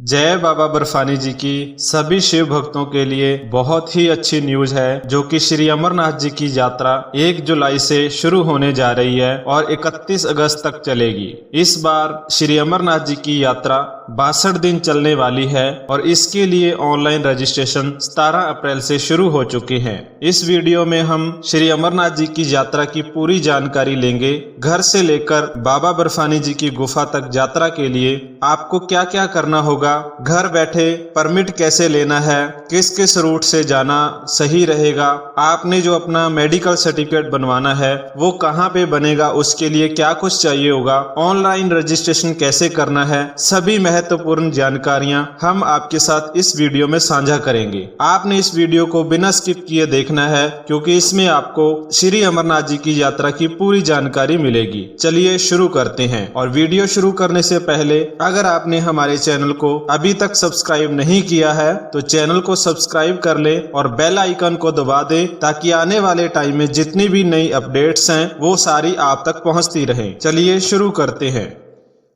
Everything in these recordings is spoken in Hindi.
जय बाबा बर्फानी जी की सभी शिव भक्तों के लिए बहुत ही अच्छी न्यूज है, जो कि श्री अमरनाथ जी की यात्रा 1 जुलाई से शुरू होने जा रही है और 31 अगस्त तक चलेगी। इस बार श्री अमरनाथ जी की यात्रा 62 दिन चलने वाली है और इसके लिए ऑनलाइन रजिस्ट्रेशन 17 अप्रैल से शुरू हो चुके हैं। इस वीडियो में हम श्री अमरनाथ जी की यात्रा की पूरी जानकारी लेंगे। घर से लेकर बाबा बर्फानी जी की गुफा तक यात्रा के लिए आपको क्या क्या करना होगा, घर बैठे परमिट कैसे लेना है, किस किस रूट से जाना सही रहेगा, आपने जो अपना मेडिकल सर्टिफिकेट बनवाना है वो कहाँ पे बनेगा, उसके लिए क्या कुछ चाहिए होगा, ऑनलाइन रजिस्ट्रेशन कैसे करना है, सभी महत्वपूर्ण जानकारियां हम आपके साथ इस वीडियो में साझा करेंगे। आपने इस वीडियो को बिना स्किप किए देखना है, क्योंकि इसमें आपको श्री अमरनाथ जी की यात्रा की पूरी जानकारी मिलेगी। चलिए शुरू करते हैं। और वीडियो शुरू करने से पहले अगर आपने हमारे चैनल को अभी तक सब्सक्राइब नहीं किया है तो चैनल को सब्सक्राइब कर ले और बेल आइकन को दबा दे, ताकि आने वाले टाइम में जितनी भी नई अपडेट्स हैं वो सारी आप तक पहुंचती रहें। चलिए शुरू करते हैं।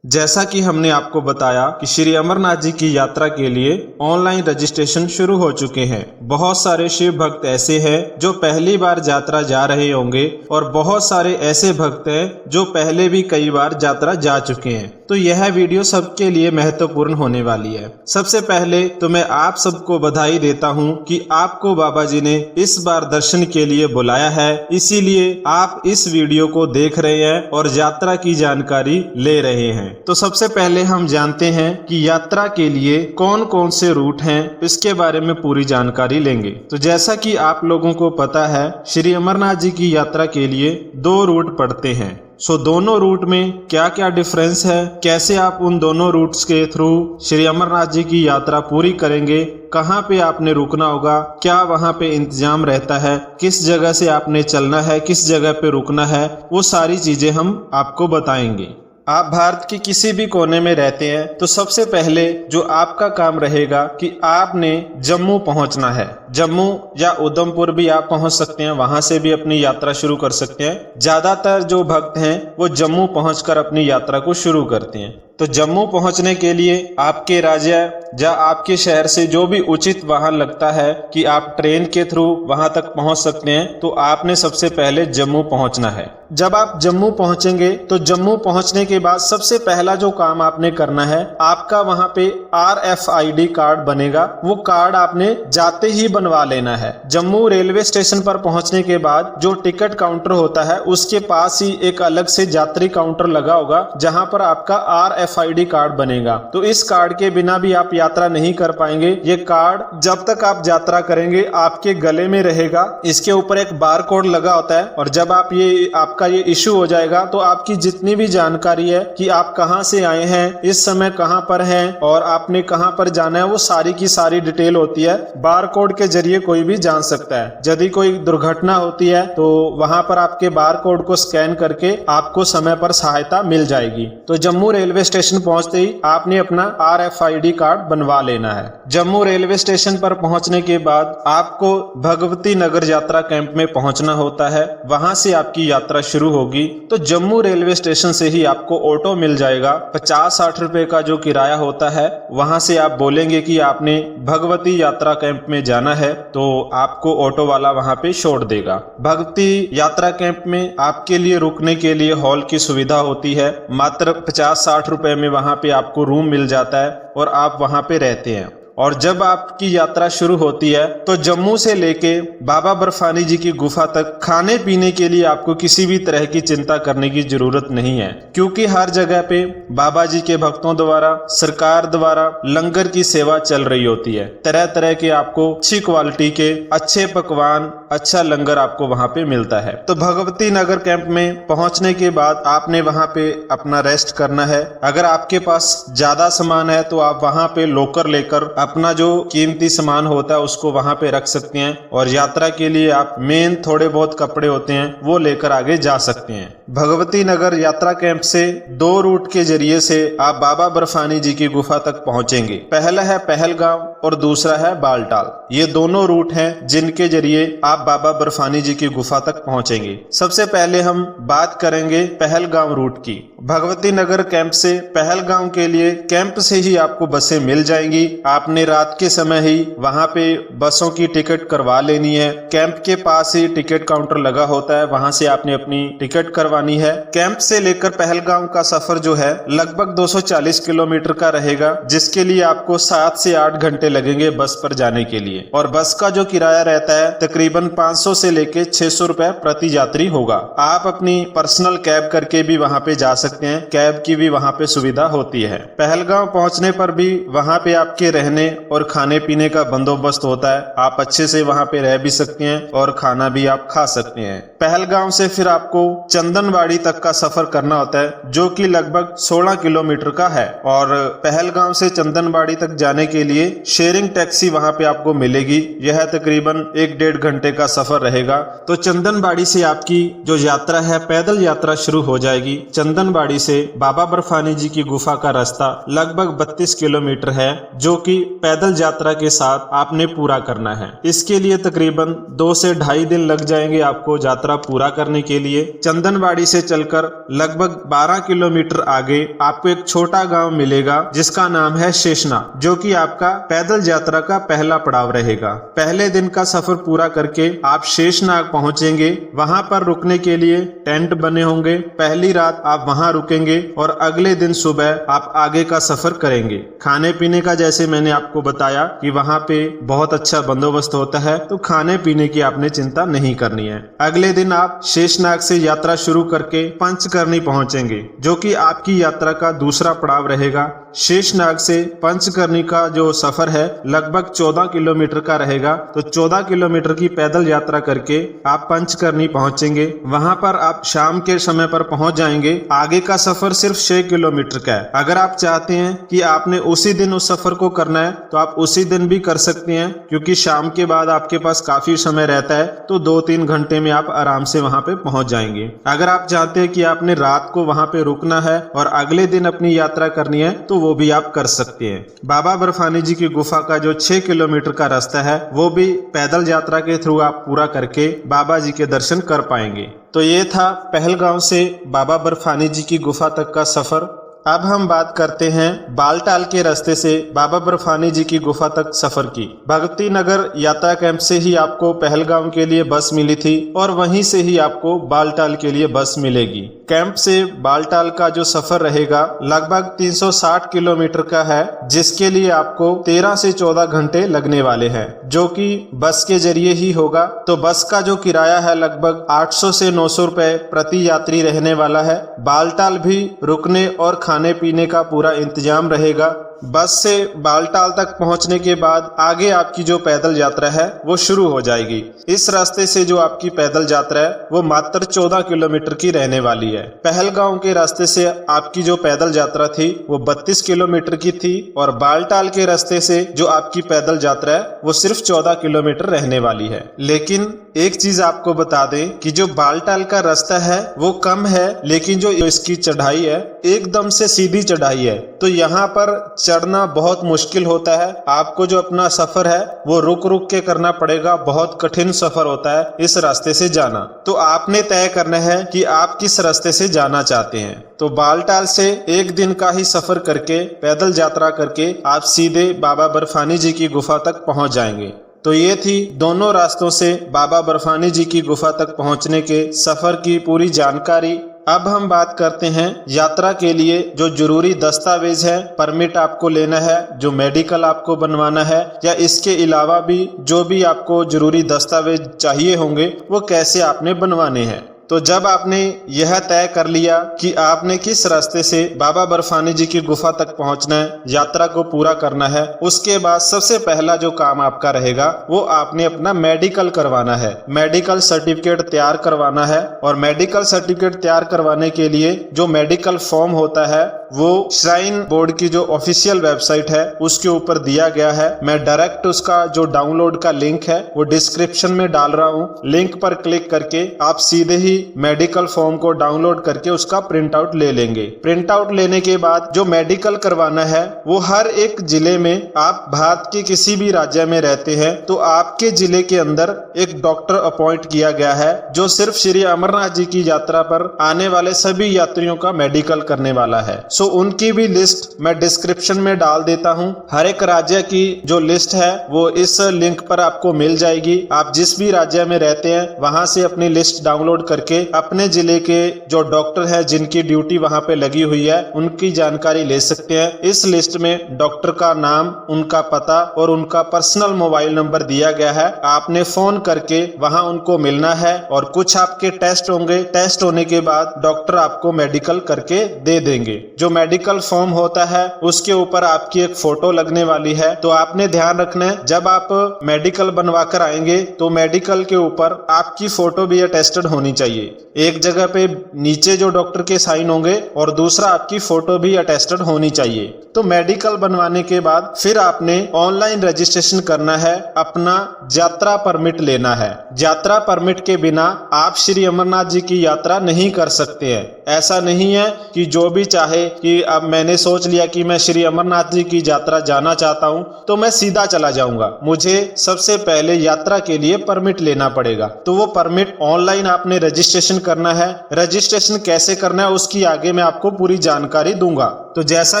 जैसा कि हमने आपको बताया कि श्री अमरनाथ जी की यात्रा के लिए ऑनलाइन रजिस्ट्रेशन शुरू हो चुके हैं। बहुत सारे शिव भक्त ऐसे हैं जो पहली बार यात्रा जा रहे होंगे और बहुत सारे ऐसे भक्त हैं जो पहले भी कई बार यात्रा जा चुके हैं। तो यह वीडियो सबके लिए महत्वपूर्ण होने वाली है। सबसे पहले तो मैं आप सबको बधाई देता हूं कि आपको बाबा जी ने इस बार दर्शन के लिए बुलाया है, इसीलिए आप इस वीडियो को देख रहे हैं और यात्रा की जानकारी ले रहे हैं। तो सबसे पहले हम जानते हैं कि यात्रा के लिए कौन कौन से रूट हैं, इसके बारे में पूरी जानकारी लेंगे। तो जैसा कि आप लोगों को पता है, श्री अमरनाथ जी की यात्रा के लिए 2 रूट पड़ते हैं। दोनों रूट में क्या क्या डिफरेंस है, कैसे आप उन दोनों रूट्स के थ्रू श्री अमरनाथ जी की यात्रा पूरी करेंगे, कहाँ पे आपने रुकना होगा, क्या वहाँ पे इंतजाम रहता है, किस जगह से आपने चलना है, किस जगह पे रुकना है, वो सारी चीजें हम आपको बताएंगे। आप भारत के किसी भी कोने में रहते हैं तो सबसे पहले जो आपका काम रहेगा कि आपने जम्मू पहुंचना है। जम्मू या उधमपुर भी आप पहुंच सकते हैं, वहां से भी अपनी यात्रा शुरू कर सकते हैं। ज्यादातर जो भक्त हैं वो जम्मू पहुंचकर अपनी यात्रा को शुरू करते हैं। तो जम्मू पहुंचने के लिए आपके राज्य या आपके शहर से जो भी उचित वाहन लगता है कि आप ट्रेन के थ्रू वहां तक पहुंच सकते हैं, तो आपने सबसे पहले जम्मू पहुंचना है। जब आप जम्मू पहुंचेंगे तो जम्मू पहुंचने के बाद सबसे पहला जो काम आपने करना है, आपका वहां पे RFID कार्ड बनेगा। वो कार्ड आपने जाते ही बनवा लेना है। जम्मू रेलवे स्टेशन पर पहुंचने के बाद जो टिकट काउंटर होता है उसके पास ही एक अलग से यात्री काउंटर लगा होगा, जहां पर आपका RFID कार्ड बनेगा। तो इस कार्ड के बिना भी आप यात्रा नहीं कर पाएंगे। ये कार्ड जब तक आप यात्रा करेंगे आपके गले में रहेगा। इसके ऊपर एक बार कोड लगा होता है और जब आपका ये इशू हो जाएगा तो आपकी जितनी भी जानकारी है कि आप कहां से आए हैं, इस समय कहां पर हैं और आपने कहां पर जाना है, वो सारी की सारी डिटेल होती है। बार कोड के जरिए कोई भी जान सकता है। यदि कोई दुर्घटना होती है तो वहां पर आपके बार कोड को स्कैन करके आपको समय पर सहायता मिल जाएगी। तो जम्मू रेलवे स्टेशन पहुंचते ही आपने अपना RFID कार्ड बनवा लेना है। जम्मू रेलवे स्टेशन पर पहुंचने के बाद आपको भगवती नगर यात्रा कैंप में पहुंचना होता है। वहां से आपकी यात्रा शुरू होगी। तो जम्मू रेलवे स्टेशन से ही आपको ऑटो मिल जाएगा। 50-60 रुपए का जो किराया होता है, वहां से आप बोलेंगे कि आपने भगवती यात्रा कैंप में जाना है तो आपको ऑटो वाला वहां पे छोड़ देगा। भगवती यात्रा कैंप में आपके लिए रुकने के लिए हॉल की सुविधा होती है। मात्र 50-60 रुपए में वहां पे आपको रूम मिल जाता है और आप वहां पे रहते हैं। और जब आपकी यात्रा शुरू होती है तो जम्मू से लेके बाबा बर्फानी जी की गुफा तक खाने पीने के लिए आपको किसी भी तरह की चिंता करने की जरूरत नहीं है, क्योंकि हर जगह पे बाबा जी के भक्तों द्वारा, सरकार द्वारा लंगर की सेवा चल रही होती है। तरह तरह के आपको अच्छी क्वालिटी के अच्छे पकवान, अच्छा लंगर आपको वहां पे मिलता है। तो भगवती नगर कैंप में पहुंचने के बाद आपने वहां पे अपना रेस्ट करना है। अगर आपके पास ज्यादा सामान है तो आप वहां पे लॉकर लेकर अपना जो कीमती सामान होता है उसको वहां पे रख सकते हैं और यात्रा के लिए आप मेन थोड़े बहुत कपड़े होते हैं वो लेकर आगे जा सकते हैं। भगवती नगर यात्रा कैंप से 2 रूट के जरिए से आप बाबा बर्फानी जी की गुफा तक पहुंचेंगे। पहला है पहलगाम और दूसरा है बालटाल। ये दोनों रूट हैं जिनके जरिए आप बाबा बर्फानी जी की गुफा तक पहुंचेंगे। सबसे पहले हम बात करेंगे पहलगाम रूट की। भगवती नगर कैंप से पहलगाम के लिए कैंप से ही आपको बसें मिल जाएंगी। आपने रात के समय ही वहां पे बसों की टिकट करवा लेनी है। कैंप के पास ही टिकट काउंटर लगा होता है, वहां से आपने अपनी टिकट करवानी है। कैंप से लेकर पहलगाम का सफर जो है लगभग 240 किलोमीटर का रहेगा, जिसके लिए आपको 7 से 8 घंटे लगेंगे बस पर जाने के लिए। और बस का जो किराया रहता है तकरीबन 500 से लेके 600 रुपए प्रति यात्री होगा। आप अपनी पर्सनल कैब करके भी वहां पे जा सकते हैं, कैब की भी वहां पे सुविधा होती है। पहलगाम पहुंचने पर भी वहां पे आपके रहने और खाने पीने का बंदोबस्त होता है। आप अच्छे से वहां पे रह भी सकते हैं और खाना भी आप खा सकते हैं। पहलगाम से फिर आपको चंदनबाड़ी तक का सफर करना होता है, जो कि लगभग 16 किलोमीटर का है। और पहलगाम से चंदनबाड़ी तक जाने के लिए शेयरिंग टैक्सी वहां पे आपको मिलेगी। यह तकरीबन 1-1.5 घंटे का सफर रहेगा। तो चंदनबाड़ी से आपकी जो यात्रा है पैदल यात्रा शुरू हो जाएगी। चंदनबाड़ी से बाबा बर्फानी जी की गुफा का रास्ता लगभग 32 किलोमीटर है, जो कि पैदल यात्रा के साथ आपने पूरा करना है। इसके लिए तकरीबन 2 से 2.5 दिन लग जाएंगे आपको यात्रा पूरा करने के लिए। चंदनबाड़ी से चलकर लगभग 12 किलोमीटर आगे आपको एक छोटा गांव मिलेगा जिसका नाम है शेषनाग, जो कि आपका पैदल यात्रा का पहला पड़ाव रहेगा। पहले दिन का सफर पूरा करके आप शेषनाग पहुंचेंगे। वहां पर रुकने के लिए टेंट बने होंगे। पहली रात आप वहां रुकेंगे और अगले दिन सुबह आप आगे का सफर करेंगे। खाने पीने का जैसे मैंने आपको बताया कि वहां पे बहुत अच्छा बंदोबस्त होता है, तो खाने पीने की आपने चिंता नहीं करनी है। अगले दिन आप शेषनाग से यात्रा शुरू करके पंचकर्णी पहुंचेंगे, जो कि आपकी यात्रा का दूसरा पड़ाव रहेगा। शेषनाग से पंचकर्णी का जो सफर है लगभग 14 किलोमीटर का रहेगा। तो 14 किलोमीटर की पैदल यात्रा करके आप पंचकर्णी पहुंचेंगे। वहां पर आप शाम के समय पर पहुंच जाएंगे। आगे का सफर सिर्फ 6 किलोमीटर का है। अगर आप चाहते हैं कि आपने उसी दिन उस सफर को करना है तो आप उसी दिन भी कर सकते हैं, क्योंकि शाम के बाद आपके पास काफी समय रहता है। तो 2-3 घंटे में आप आराम से वहां पे पहुंच जाएंगे। अगर आप चाहते हैं कि आपने रात को वहां पे रुकना है और अगले दिन अपनी यात्रा करनी है तो वो भी आप कर सकते हैं। बाबा बर्फानी जी की गुफा का जो 6 किलोमीटर का रास्ता है वो भी पैदल यात्रा के थ्रू आप पूरा करके बाबा जी के दर्शन कर पाएंगे। तो ये था पहलगाम से बाबा बर्फानी जी की गुफा तक का सफर। अब हम बात करते हैं बालटाल के रास्ते से बाबा बर्फानी जी की गुफा तक सफर की। भगवती नगर यात्रा कैंप से ही आपको पहलगाम के लिए बस मिली थी और वहीं से ही आपको बालटाल के लिए बस मिलेगी। कैंप से बालटाल का जो सफर रहेगा लगभग 360 किलोमीटर का है, जिसके लिए आपको 13 से 14 घंटे लगने वाले हैं, जो कि बस के जरिए ही होगा। तो बस का जो किराया है लगभग 800 से 900 रुपए प्रति यात्री रहने वाला है। बालटाल भी रुकने और खाने पीने का पूरा इंतजाम रहेगा। बस से बालटाल तक पहुंचने के बाद आगे आपकी जो पैदल यात्रा है वो शुरू हो जाएगी। इस रास्ते से जो आपकी पैदल यात्रा है वो मात्र 14 किलोमीटर की रहने वाली है। पहलगाम के रास्ते से आपकी जो पैदल यात्रा थी वो 32 किलोमीटर की थी और बालटाल के रास्ते से जो आपकी पैदल यात्रा है वो सिर्फ 14 किलोमीटर रहने वाली है। लेकिन एक चीज आपको बता दें कि जो बालटाल का रास्ता है वो कम है, लेकिन जो इसकी चढ़ाई है एकदम से सीधी चढ़ाई है। तो यहाँ पर चढ़ना बहुत मुश्किल होता है। आपको जो अपना सफर है वो रुक रुक के करना पड़ेगा। बहुत कठिन सफर होता है इस रास्ते से जाना। तो आपने तय करना है कि आप किस रास्ते से जाना चाहते हैं। तो बालटाल से एक दिन का ही सफर करके पैदल यात्रा करके आप सीधे बाबा बर्फानी जी की गुफा तक पहुंच जाएंगे। तो ये थी दोनों रास्तों से बाबा बर्फानी जी की गुफा तक पहुंचने के सफर की पूरी जानकारी। अब हम बात करते हैं यात्रा के लिए जो जरूरी दस्तावेज है, परमिट आपको लेना है, जो मेडिकल आपको बनवाना है, या इसके अलावा भी जो भी आपको जरूरी दस्तावेज चाहिए होंगे वो कैसे आपने बनवाने हैं। तो जब आपने यह तय कर लिया कि आपने किस रास्ते से बाबा बर्फानी जी की गुफा तक पहुंचना है, यात्रा को पूरा करना है, उसके बाद सबसे पहला जो काम आपका रहेगा वो आपने अपना मेडिकल करवाना है। मेडिकल सर्टिफिकेट तैयार करवाना है और मेडिकल सर्टिफिकेट तैयार करवाने के लिए जो मेडिकल फॉर्म होता है वो श्राइन बोर्ड की जो ऑफिशियल वेबसाइट है उसके ऊपर दिया गया है। मैं डायरेक्ट उसका जो डाउनलोड का लिंक है वो डिस्क्रिप्शन में डाल रहा हूं। लिंक पर क्लिक करके आप सीधे ही मेडिकल फॉर्म को डाउनलोड करके उसका प्रिंट आउट ले लेंगे। प्रिंट आउट लेने के बाद जो मेडिकल करवाना है वो हर एक जिले में, आप भारत के किसी भी राज्य में रहते हैं तो आपके जिले के अंदर एक डॉक्टर अपॉइंट किया गया है जो सिर्फ श्री अमरनाथ जी की यात्रा पर आने वाले सभी यात्रियों का मेडिकल करने वाला है। सो उनकी भी लिस्ट मैं डिस्क्रिप्शन में डाल देता हूं। हर एक राज्य की जो लिस्ट है वो इस लिंक पर आपको मिल जाएगी। आप जिस भी राज्य में रहते हैं वहां से अपनी लिस्ट डाउनलोड करके अपने जिले के जो डॉक्टर है जिनकी ड्यूटी वहां पे लगी हुई है उनकी जानकारी ले सकते हैं। इस लिस्ट में डॉक्टर का नाम, उनका पता और उनका पर्सनल मोबाइल नंबर दिया गया है। आपने फोन करके वहां उनको मिलना है और कुछ आपके टेस्ट होंगे। टेस्ट होने के बाद डॉक्टर आपको मेडिकल करके दे देंगे। जो मेडिकल फॉर्म होता है उसके ऊपर आपकी एक फोटो लगने वाली है। तो आपने ध्यान रखना है जब आप मेडिकल बनवा कर आएंगे तो मेडिकल के ऊपर आपकी फोटो भी अटेस्टेड होनी चाहिए। एक जगह पे नीचे जो डॉक्टर के साइन होंगे और दूसरा आपकी फोटो भी अटेस्टेड होनी चाहिए। तो मेडिकल बनवाने के बाद फिर आपने ऑनलाइन रजिस्ट्रेशन करना है, अपना यात्रा परमिट लेना है। यात्रा परमिट के बिना आप श्री अमरनाथ जी की यात्रा नहीं कर सकते हैं। ऐसा नहीं है कि जो भी चाहे कि अब मैंने सोच लिया कि मैं श्री अमरनाथ जी की यात्रा जाना चाहता हूं तो मैं सीधा चला जाऊंगा। मुझे सबसे पहले यात्रा के लिए परमिट लेना पड़ेगा। तो वो परमिट ऑनलाइन आपने रजिस्ट्रेशन करना है। रजिस्ट्रेशन कैसे करना है उसकी आगे मैं आपको पूरी जानकारी दूंगा। तो जैसा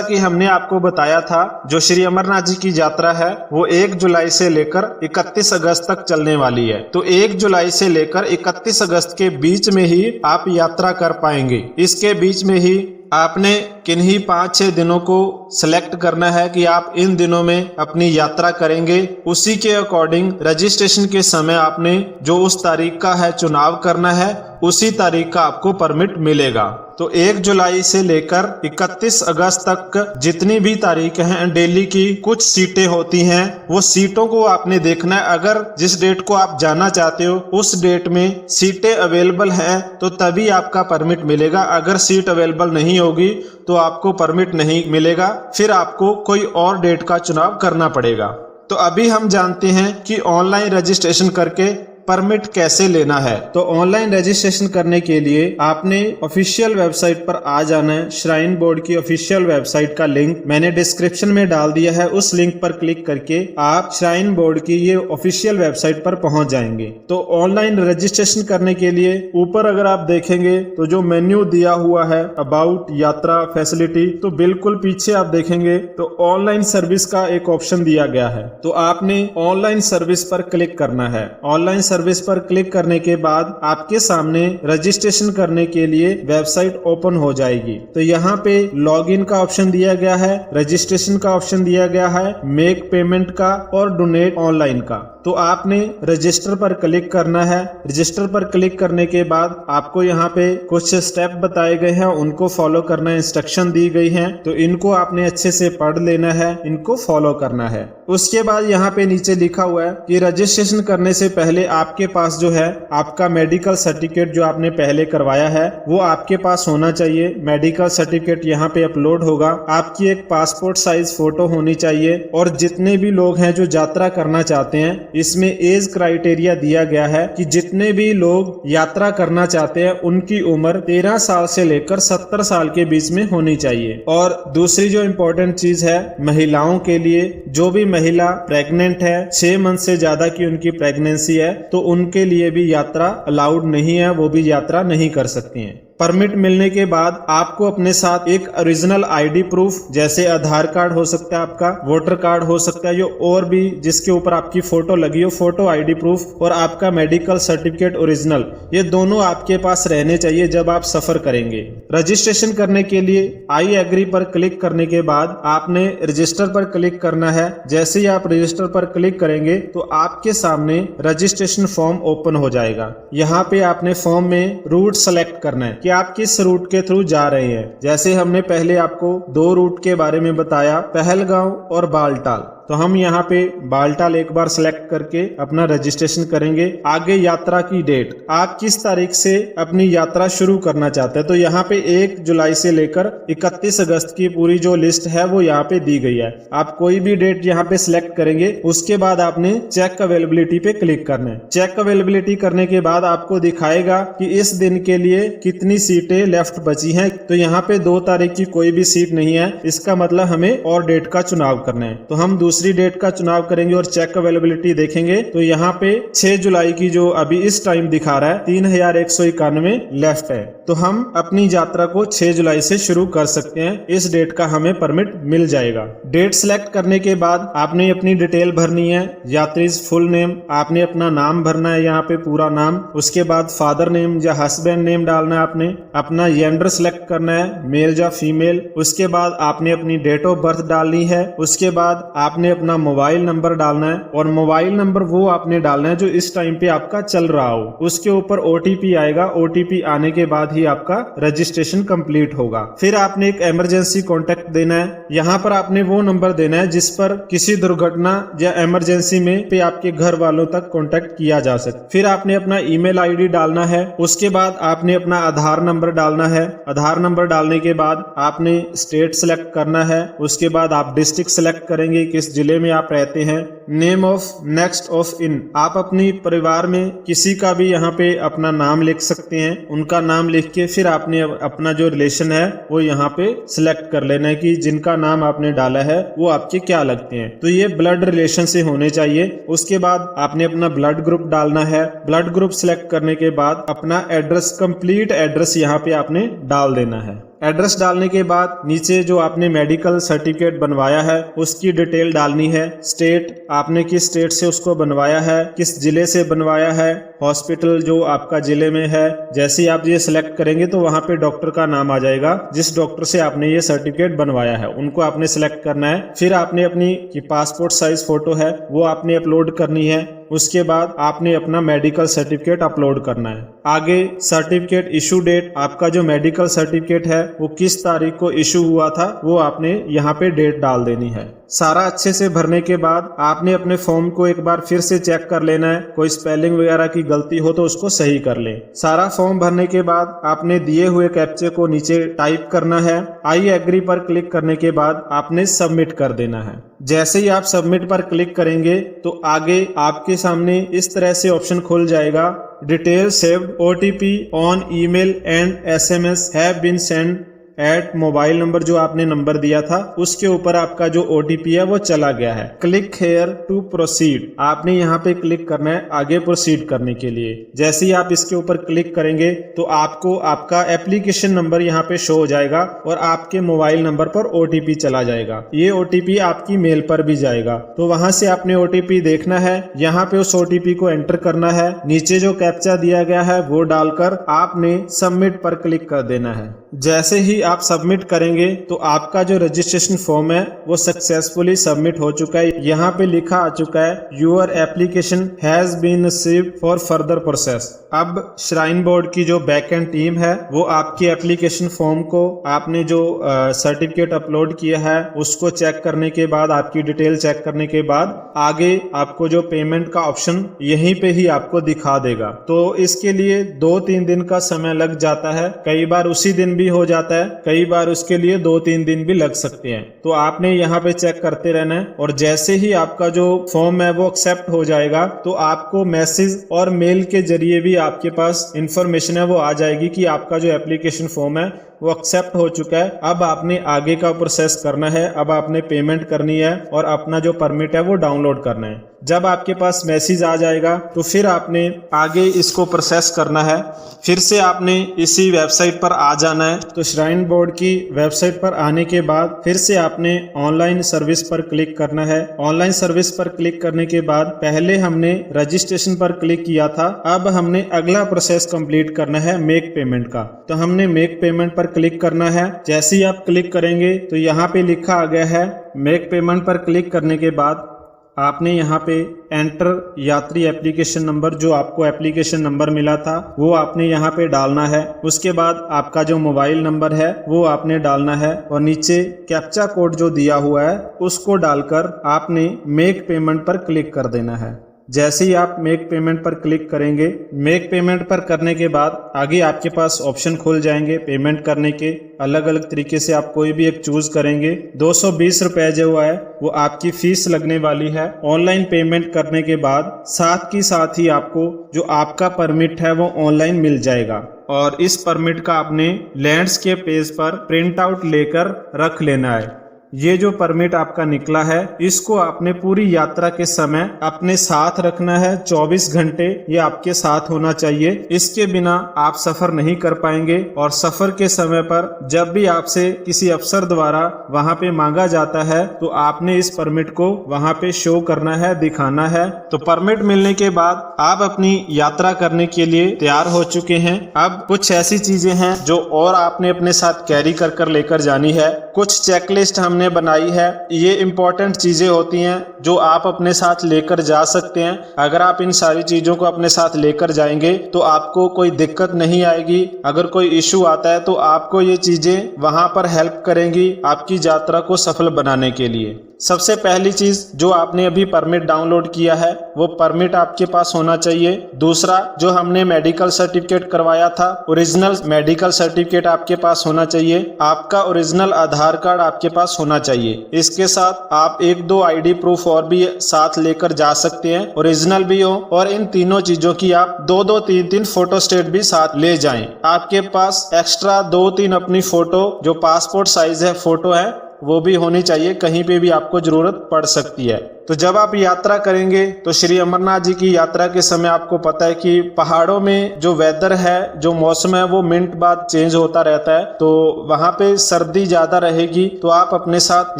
कि हमने आपको बताया था जो श्री अमरनाथ जी की यात्रा है वो 1 जुलाई से लेकर 31 अगस्त तक चलने वाली है। तो 1 जुलाई से लेकर 31 अगस्त के बीच में ही आप यात्रा कर पाएंगे। इसके बीच में ही आपने किन्हीं 5-6 दिनों को सिलेक्ट करना है कि आप इन दिनों में अपनी यात्रा करेंगे। उसी के अकॉर्डिंग रजिस्ट्रेशन के समय आपने जो उस तारीख का है चुनाव करना है, उसी तारीख का आपको परमिट मिलेगा। तो 1 जुलाई से लेकर 31 अगस्त तक जितनी भी तारीखें हैं दिल्ली की कुछ सीटें होती हैं, वो सीटों को आपने देखना है। अगर जिस डेट को आप जाना चाहते हो उस डेट में सीटें अवेलेबल हैं तो तभी आपका परमिट मिलेगा। अगर सीट अवेलेबल नहीं होगी तो आपको परमिट नहीं मिलेगा, फिर आपको कोई और डेट का चुनाव करना पड़ेगा। तो अभी हम जानते हैं कि ऑनलाइन रजिस्ट्रेशन करके परमिट कैसे लेना है। तो ऑनलाइन रजिस्ट्रेशन करने के लिए आपने ऑफिशियल वेबसाइट पर आ जाना है। श्राइन बोर्ड की ऑफिशियल वेबसाइट का लिंक मैंने डिस्क्रिप्शन में डाल दिया है। उस लिंक पर क्लिक करके आप श्राइन बोर्ड की ये ऑफिशियल वेबसाइट पर पहुंच जाएंगे। तो ऑनलाइन रजिस्ट्रेशन करने के लिए ऊपर अगर आप देखेंगे तो जो मेन्यू दिया हुआ है अबाउट यात्रा फैसिलिटी, तो बिल्कुल पीछे आप देखेंगे तो ऑनलाइन सर्विस का एक ऑप्शन दिया गया है। तो आपने ऑनलाइन सर्विस पर क्लिक करना है। ऑनलाइन सर्विस पर क्लिक करने के बाद आपके सामने रजिस्ट्रेशन करने के लिए वेबसाइट ओपन हो जाएगी। तो यहाँ पे लॉगिन का ऑप्शन दिया गया है, रजिस्ट्रेशन का ऑप्शन दिया गया है, मेक पेमेंट का और डोनेट ऑनलाइन का। तो आपने रजिस्टर पर क्लिक करना है। रजिस्टर पर क्लिक करने के बाद आपको यहाँ पे कुछ स्टेप बताए गए हैं, उनको फॉलो करना है, इंस्ट्रक्शन दी गई हैं, तो इनको आपने अच्छे से पढ़ लेना है, इनको फॉलो करना है। उसके बाद यहाँ पे नीचे लिखा हुआ है कि रजिस्ट्रेशन करने से पहले आपके पास जो है आपका मेडिकल सर्टिफिकेट जो आपने पहले करवाया है वो आपके पास होना चाहिए। मेडिकल सर्टिफिकेट यहाँ पे अपलोड होगा। आपकी एक पासपोर्ट साइज फोटो होनी चाहिए और जितने भी लोग हैं जो यात्रा करना चाहते हैं, इसमें एज क्राइटेरिया दिया गया है कि जितने भी लोग यात्रा करना चाहते हैं उनकी उम्र 13 साल से लेकर 70 साल के बीच में होनी चाहिए। और दूसरी जो इम्पोर्टेंट चीज है महिलाओं के लिए, जो भी महिला प्रेग्नेंट है, 6 मंथ से ज्यादा की उनकी प्रेगनेंसी है, तो उनके लिए भी यात्रा अलाउड नहीं है, वो भी यात्रा नहीं कर सकती हैं। परमिट मिलने के बाद आपको अपने साथ एक ओरिजिनल आईडी प्रूफ जैसे आधार कार्ड हो सकता है, आपका वोटर कार्ड हो सकता है, जो और भी जिसके ऊपर आपकी फोटो लगी हो, फोटो आईडी प्रूफ और आपका मेडिकल सर्टिफिकेट ओरिजिनल, ये दोनों आपके पास रहने चाहिए जब आप सफर करेंगे। रजिस्ट्रेशन करने के लिए आई एग्री पर क्लिक करने के बाद आपने रजिस्टर पर क्लिक करना है। जैसे ही आप रजिस्टर पर क्लिक करेंगे तो आपके सामने रजिस्ट्रेशन फॉर्म ओपन हो जाएगा। यहाँ पे आपने फॉर्म में रूट सेलेक्ट करना है कि आप किस रूट के थ्रू जा रहे हैं। जैसे हमने पहले आपको 2 रूट के बारे में बताया, पहलगांव और बालटाल, तो हम यहाँ पे बालटाल एक बार सिलेक्ट करके अपना रजिस्ट्रेशन करेंगे। आगे यात्रा की डेट, आप किस तारीख से अपनी यात्रा शुरू करना चाहते हैं, तो यहाँ पे 1 जुलाई से लेकर 31 अगस्त की पूरी जो लिस्ट है वो यहाँ पे दी गई है। आप कोई भी डेट यहाँ पे सिलेक्ट करेंगे, उसके बाद आपने चेक अवेलेबिलिटी पे क्लिक करना है। चेक अवेलेबिलिटी करने के बाद आपको दिखाएगा कि इस दिन के लिए कितनी सीटें लेफ्ट बची हैं। तो यहाँ पे 2 तारीख की कोई भी सीट नहीं है, इसका मतलब हमें और डेट का चुनाव करना है। तो हम दूसरी डेट का चुनाव करेंगे और चेक अवेलेबिलिटी देखेंगे तो यहाँ पे 6 जुलाई की जो अभी इस टाइम दिखा रहा है 3191 लेफ्ट है। तो हम अपनी यात्रा को 6 जुलाई से शुरू कर सकते हैं। इस डेट का हमें परमिट मिल जाएगा। डेट सिलेक्ट करने के बाद आपने अपनी डिटेल भरनी है। यात्री फुल नेम, आपने अपना नाम भरना है, यहाँ पे पूरा नाम। उसके बाद फादर नेम या हस्बैंड नेम डालना है आपने। अपना जेंडर सिलेक्ट करना है, मेल या फीमेल। उसके बाद आपने अपनी डेट ऑफ बर्थ डालनी है। उसके बाद आपने अपना मोबाइल नंबर डालना है और मोबाइल नंबर वो आपने डालना है जो इस टाइम पे आपका चल रहा हो। उसके ऊपर OTP आएगा, OTP आने के बाद ही आपका रजिस्ट्रेशन कंप्लीट होगा। फिर आपने एक इमरजेंसी कांटेक्ट देना है। यहाँ पर आपने वो नंबर देना है जिस पर किसी दुर्घटना या इमरजेंसी में पे आपके घर वालों तक कांटेक्ट किया जा सके। फिर आपने अपना ईमेल आईडी डालना है। उसके बाद आपने अपना आधार नंबर डालना है। आधार नंबर डालने के बाद आपने स्टेट सेलेक्ट करना है। उसके बाद आप डिस्ट्रिक्ट सेलेक्ट करेंगे, किस जिले में आप रहते हैं। नेम ऑफ नेक्स्ट ऑफ इन, आप अपनी परिवार में किसी का भी यहाँ पे अपना नाम लिख सकते हैं। उनका नाम लिख के फिर आपने अपना जो रिलेशन है वो यहाँ पे सिलेक्ट कर लेना है कि जिनका नाम आपने डाला है वो आपके क्या लगते हैं। तो ये ब्लड रिलेशन से होने चाहिए। उसके बाद आपने अपना ब्लड ग्रुप डालना है। ब्लड ग्रुप सिलेक्ट करने के बाद अपना एड्रेस, कंप्लीट एड्रेस यहाँ पे आपने डाल देना है। एड्रेस डालने के बाद नीचे जो आपने मेडिकल सर्टिफिकेट बनवाया है उसकी डिटेल डालनी है। स्टेट, आपने किस स्टेट से उसको बनवाया है, किस जिले से बनवाया है, हॉस्पिटल जो आपका जिले में है। जैसे ही आप ये सिलेक्ट करेंगे तो वहाँ पे डॉक्टर का नाम आ जाएगा जिस डॉक्टर से आपने ये सर्टिफिकेट बनवाया है, उनको आपने सिलेक्ट करना है। फिर आपने अपनी पासपोर्ट साइज फोटो है वो आपने अपलोड करनी है। उसके बाद आपने अपना मेडिकल सर्टिफिकेट अपलोड करना है। आगे सर्टिफिकेट इशू डेट, आपका जो मेडिकल सर्टिफिकेट है वो किस तारीख को इशू हुआ था वो आपने यहाँ पे डेट डाल देनी है। सारा अच्छे से भरने के बाद आपने अपने फॉर्म को एक बार फिर से चेक कर लेना है, कोई स्पेलिंग वगैरह की गलती हो तो उसको सही कर लें। सारा फॉर्म भरने के बाद आपने दिए हुए कैप्चे को नीचे टाइप करना है। आई एग्री पर क्लिक करने के बाद आपने सबमिट कर देना है। जैसे ही आप सबमिट पर क्लिक करेंगे तो आगे आपके सामने इस तरह से ऑप्शन खुल जाएगा। Detail saved, OTP on email and SMS have been send at mobile number, जो आपने नंबर दिया था उसके ऊपर आपका जो OTP है वो चला गया है। क्लिक हेयर टू प्रोसीड, आपने यहाँ पे क्लिक करना है आगे प्रोसीड करने के लिए। जैसे ही आप इसके ऊपर क्लिक करेंगे तो आपको आपका एप्लीकेशन नंबर यहाँ पे शो हो जाएगा और आपके मोबाइल नंबर पर OTP चला जाएगा। ये OTP आपकी मेल पर भी जाएगा, तो वहां से आपने OTP देखना है। यहाँ पे उस OTP को एंटर करना है। नीचे जो कैप्चा दिया गया है वो डालकर आपने सबमिट पर क्लिक कर देना है। जैसे ही आप सबमिट करेंगे तो आपका जो रजिस्ट्रेशन फॉर्म है वो सक्सेसफुली सबमिट हो चुका है। यहाँ पे लिखा आ चुका है your application has been received for further process. अब श्राइन बोर्ड की जो बैकएंड टीम है वो आपकी एप्लीकेशन फॉर्म को, आपने जो सर्टिफिकेट अपलोड किया है उसको चेक करने के बाद, आपकी डिटेल चेक करने के बाद आगे आपको जो पेमेंट का ऑप्शन यहीं पे ही आपको दिखा देगा। तो इसके लिए 2-3 दिन का समय लग जाता है, कई बार उसी दिन भी हो जाता है, कई बार उसके लिए 2-3 दिन भी लग सकते हैं। तो आपने यहाँ पे चेक करते रहना है और जैसे ही आपका जो फॉर्म है वो एक्सेप्ट हो जाएगा तो आपको मैसेज और मेल के जरिए भी आपके पास इंफॉर्मेशन है वो आ जाएगी कि आपका जो एप्लीकेशन फॉर्म है वो एक्सेप्ट हो चुका है। अब आपने आगे का प्रोसेस करना है, अब आपने पेमेंट करनी है और अपना जो परमिट है वो डाउनलोड करना है। जब आपके पास मैसेज आ जाएगा तो फिर आपने आगे इसको प्रोसेस करना है। फिर से आपने इसी वेबसाइट पर आ जाना है। तो श्राइन बोर्ड की वेबसाइट पर आने के बाद फिर से आपने ऑनलाइन सर्विस पर क्लिक करना है। ऑनलाइन सर्विस पर क्लिक करने के बाद पहले हमने रजिस्ट्रेशन पर क्लिक किया था, अब हमने अगला प्रोसेस कंप्लीट करना है मेक पेमेंट का। तो हमने मेक पेमेंट पर क्लिक करना है। जैसे ही आप क्लिक करेंगे तो यहाँ पे लिखा आ गया है मेक पेमेंट पर क्लिक करने के बाद आपने यहाँ पे एंटर यात्री एप्लीकेशन नंबर, जो आपको एप्लीकेशन नंबर मिला था वो आपने यहाँ पे डालना है। उसके बाद आपका जो मोबाइल नंबर है वो आपने डालना है और नीचे कैप्चा कोड जो दिया हुआ है उसको डालकर आपने मेक पेमेंट पर क्लिक कर देना है। जैसे ही आप मेक पेमेंट पर क्लिक करेंगे, मेक पेमेंट पर करने के बाद आगे आपके पास ऑप्शन खुल जाएंगे पेमेंट करने के। अलग अलग तरीके से आप कोई भी एक चूज करेंगे। 220 रुपए जो है वो आपकी फीस लगने वाली है। ऑनलाइन पेमेंट करने के बाद साथ ही आपको जो आपका परमिट है वो ऑनलाइन मिल जाएगा और इस परमिट का आपने लैंडस्केप पेज पर प्रिंट आउट लेकर रख लेना है। ये जो परमिट आपका निकला है इसको आपने पूरी यात्रा के समय अपने साथ रखना है। 24 घंटे ये आपके साथ होना चाहिए। इसके बिना आप सफर नहीं कर पाएंगे और सफर के समय पर जब भी आपसे किसी अफसर द्वारा वहां पे मांगा जाता है तो आपने इस परमिट को वहां पे शो करना है, दिखाना है। तो परमिट मिलने के बाद आप अपनी यात्रा करने के लिए तैयार हो चुके हैं। अब कुछ ऐसी चीजें हैं जो और आपने अपने साथ कैरी कर लेकर जानी है। कुछ चेकलिस्ट हमने बनाई है। ये इंपॉर्टेंट चीजें होती हैं जो आप अपने साथ लेकर जा सकते हैं। अगर आप इन सारी चीजों को अपने साथ लेकर जाएंगे तो आपको कोई दिक्कत नहीं आएगी। अगर कोई इशू आता है तो आपको ये चीजें वहां पर हेल्प करेंगी आपकी यात्रा को सफल बनाने के लिए। सबसे पहली चीज, जो आपने अभी परमिट डाउनलोड किया है वो परमिट आपके पास होना चाहिए। दूसरा, जो हमने मेडिकल सर्टिफिकेट करवाया था, ओरिजिनल मेडिकल सर्टिफिकेट आपके पास होना चाहिए। आपका ओरिजिनल आधार कार्ड आपके पास होना चाहिए। इसके साथ आप 1-2 आईडी प्रूफ और भी साथ लेकर जा सकते हैं, ओरिजिनल भी हो। और इन तीनों चीजों की आप 2-2, 3-3 फोटो स्टेट भी साथ ले जाएं। आपके पास एक्स्ट्रा 2-3 अपनी फोटो जो पासपोर्ट साइज है फोटो है वो भी होनी चाहिए, कहीं पे भी आपको जरूरत पड़ सकती है। तो जब आप यात्रा करेंगे तो श्री अमरनाथ जी की यात्रा के समय आपको पता है कि पहाड़ों में जो वेदर है, जो मौसम है वो मिनट बाद चेंज होता रहता है। तो वहां पे सर्दी ज्यादा रहेगी तो आप अपने साथ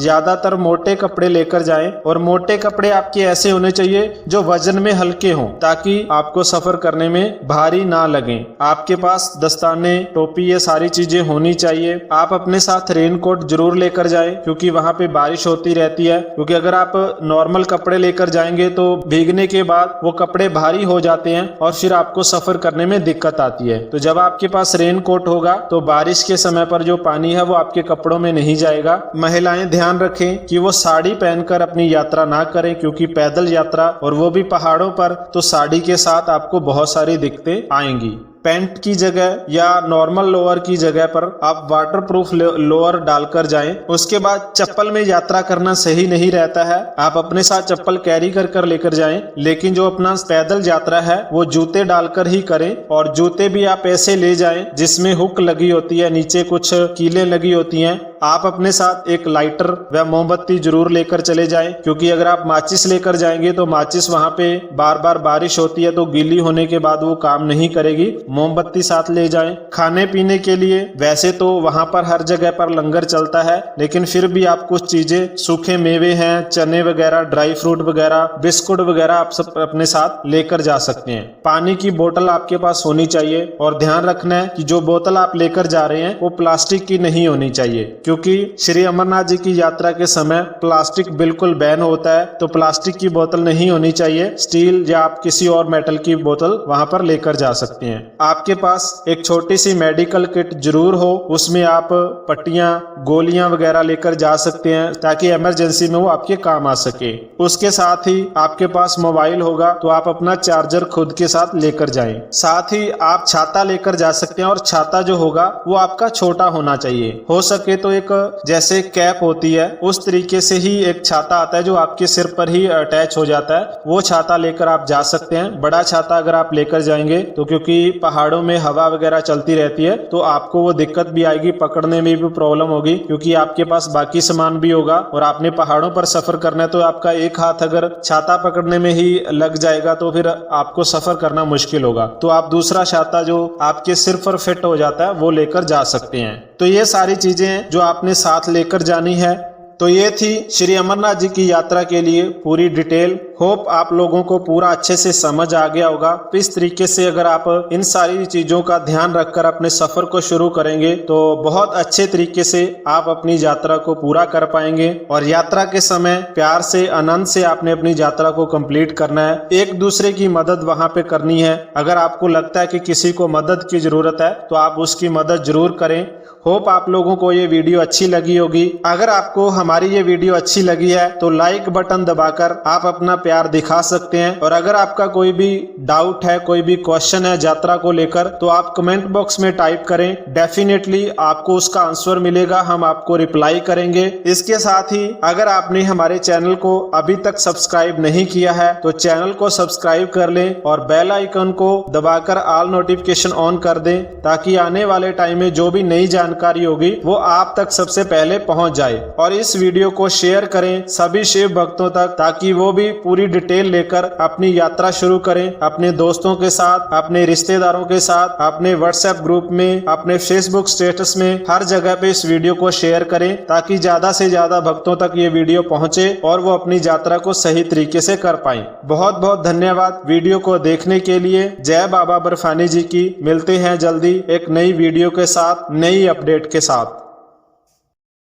ज्यादातर मोटे कपड़े लेकर जाएं और मोटे कपड़े आपके ऐसे होने चाहिए जो वजन में हल्के हों ताकि आपको सफर करने में भारी ना लगें। आपके पास दस्ताने, टोपी, ये सारी चीजें होनी चाहिए। आप अपने साथ रेनकोट जरूर लेकर जाएं क्योंकि वहां पे बारिश होती रहती है। क्योंकि अगर आप नॉर्मल कपड़े लेकर जाएंगे तो भीगने के बाद वो कपड़े भारी हो जाते हैं और फिर आपको सफर करने में दिक्कत आती है। तो जब आपके पास रेन कोट होगा तो बारिश के समय पर जो पानी है वो आपके कपड़ों में नहीं जाएगा। महिलाएं ध्यान रखें कि वो साड़ी पहनकर अपनी यात्रा ना करें क्योंकि पैदल यात्रा और वो भी पहाड़ों पर, तो साड़ी के साथ आपको बहुत सारी दिक्कतें आएंगी। पैंट की जगह या नॉर्मल लोअर की जगह पर आप वाटरप्रूफ लोअर डालकर जाएं। उसके बाद चप्पल में यात्रा करना सही नहीं रहता है। आप अपने साथ चप्पल कैरी कर लेकर जाएं, लेकिन जो अपना पैदल यात्रा है वो जूते डालकर ही करें। और जूते भी आप ऐसे ले जाएं जिसमें हुक लगी होती है, नीचे कुछ कीलें लगी होती हैं। आप अपने साथ एक लाइटर व मोमबत्ती जरूर लेकर चले जाएं क्योंकि अगर आप माचिस लेकर जाएंगे तो माचिस वहां पे बार बार बारिश होती है तो गीली होने के बाद वो काम नहीं करेगी। मोमबत्ती साथ ले जाएं। खाने पीने के लिए वैसे तो वहां पर हर जगह पर लंगर चलता है, लेकिन फिर भी आप कुछ चीजें, सूखे मेवे हैं, चने वगैरह, ड्राई फ्रूट वगैरह, बिस्कुट वगैरह आप सब अपने साथ लेकर जा सकते हैं। पानी की बोतल आपके पास होनी चाहिए और ध्यान रखना है कि जो बोतल आप लेकर जा रहे हैं वो प्लास्टिक की नहीं होनी चाहिए क्योंकि श्री अमरनाथ जी की यात्रा के समय प्लास्टिक बिल्कुल बैन होता है। तो प्लास्टिक की बोतल नहीं होनी चाहिए। स्टील या आप किसी और मेटल की बोतल वहां पर लेकर जा सकते हैं। आपके पास एक छोटी सी मेडिकल किट जरूर हो, उसमें आप पट्टियां, गोलियां वगैरह लेकर जा सकते हैं ताकि इमरजेंसी में वो आपके काम आ सके। उसके साथ ही आपके पास मोबाइल होगा तो आप अपना चार्जर खुद के साथ लेकर जाएं। साथ ही आप छाता लेकर जा सकते हैं और छाता जो होगा वो आपका छोटा होना चाहिए। हो सके तो एक जैसे कैप होती है उस तरीके से ही एक छाता आता है जो आपके सिर पर ही अटैच हो जाता है। वो छाता लेकर आप जा सकते हैं। बड़ा छाता अगर आप लेकर जाएंगे तो क्योंकि पहाड़ों में हवा वगैरह चलती रहती है तो आपको वो दिक्कत भी आएगी, पकड़ने में भी प्रॉब्लम होगी, क्योंकि आपके पास बाकी सामान भी होगा और आपने पहाड़ों पर सफर करना है। तो आपका एक हाथ अगर छाता पकड़ने में ही लग जाएगा तो फिर आपको सफर करना मुश्किल होगा। तो आप दूसरा छाता जो आपके सिर पर फिट हो जाता है वो लेकर जा सकते हैं। तो ये सारी चीजें जो आपने साथ लेकर जानी है। तो ये थी श्री अमरनाथ जी की यात्रा के लिए पूरी डिटेल। होप आप लोगों को पूरा अच्छे से समझ आ गया होगा। तो इस तरीके से अगर आप इन सारी चीजों का ध्यान रखकर अपने सफर को शुरू करेंगे तो बहुत अच्छे तरीके से आप अपनी यात्रा को पूरा कर पाएंगे। और यात्रा के समय प्यार से, आनंद से आपने अपनी यात्रा को कंप्लीट करना है। एक दूसरे की मदद वहां पे करनी है। अगर आपको लगता है कि किसी को मदद की जरूरत है तो आप उसकी मदद जरूर करें। होप आप लोगों को ये वीडियो अच्छी लगी होगी। अगर आपको हमारी ये वीडियो अच्छी लगी है तो लाइक बटन दबाकर आप अपना प्यार दिखा सकते हैं। और अगर आपका कोई भी डाउट है, कोई भी क्वेश्चन है यात्रा को लेकर, तो आप कमेंट बॉक्स में टाइप करें। डेफिनेटली आपको उसका आंसर मिलेगा, हम आपको रिप्लाई करेंगे। इसके साथ ही अगर आपने हमारे चैनल को अभी तक सब्सक्राइब नहीं किया है तो चैनल को सब्सक्राइब कर लें और बेल आइकन को दबाकर ऑल नोटिफिकेशन ऑन कर दें, ताकि आने वाले टाइम में जो भी नई जानकारी होगी वो आप तक सबसे पहले पहुंच जाए। और इस वीडियो को शेयर करें सभी शिव भक्तों तक, ताकि वो भी पूरी डिटेल लेकर अपनी यात्रा शुरू करें। अपने दोस्तों के साथ, अपने रिश्तेदारों के साथ, अपने व्हाट्सएप ग्रुप में, अपने फेसबुक स्टेटस में, हर जगह पे इस वीडियो को शेयर करें, ताकि ज्यादा से ज्यादा भक्तों तक ये वीडियो पहुंचे और वो अपनी यात्रा को सही तरीके से कर पाए। बहुत बहुत धन्यवाद वीडियो को देखने के लिए। जय बाबा बर्फानी जी की। मिलते हैं जल्दी एक नई वीडियो के साथ, नई अपडेट के साथ।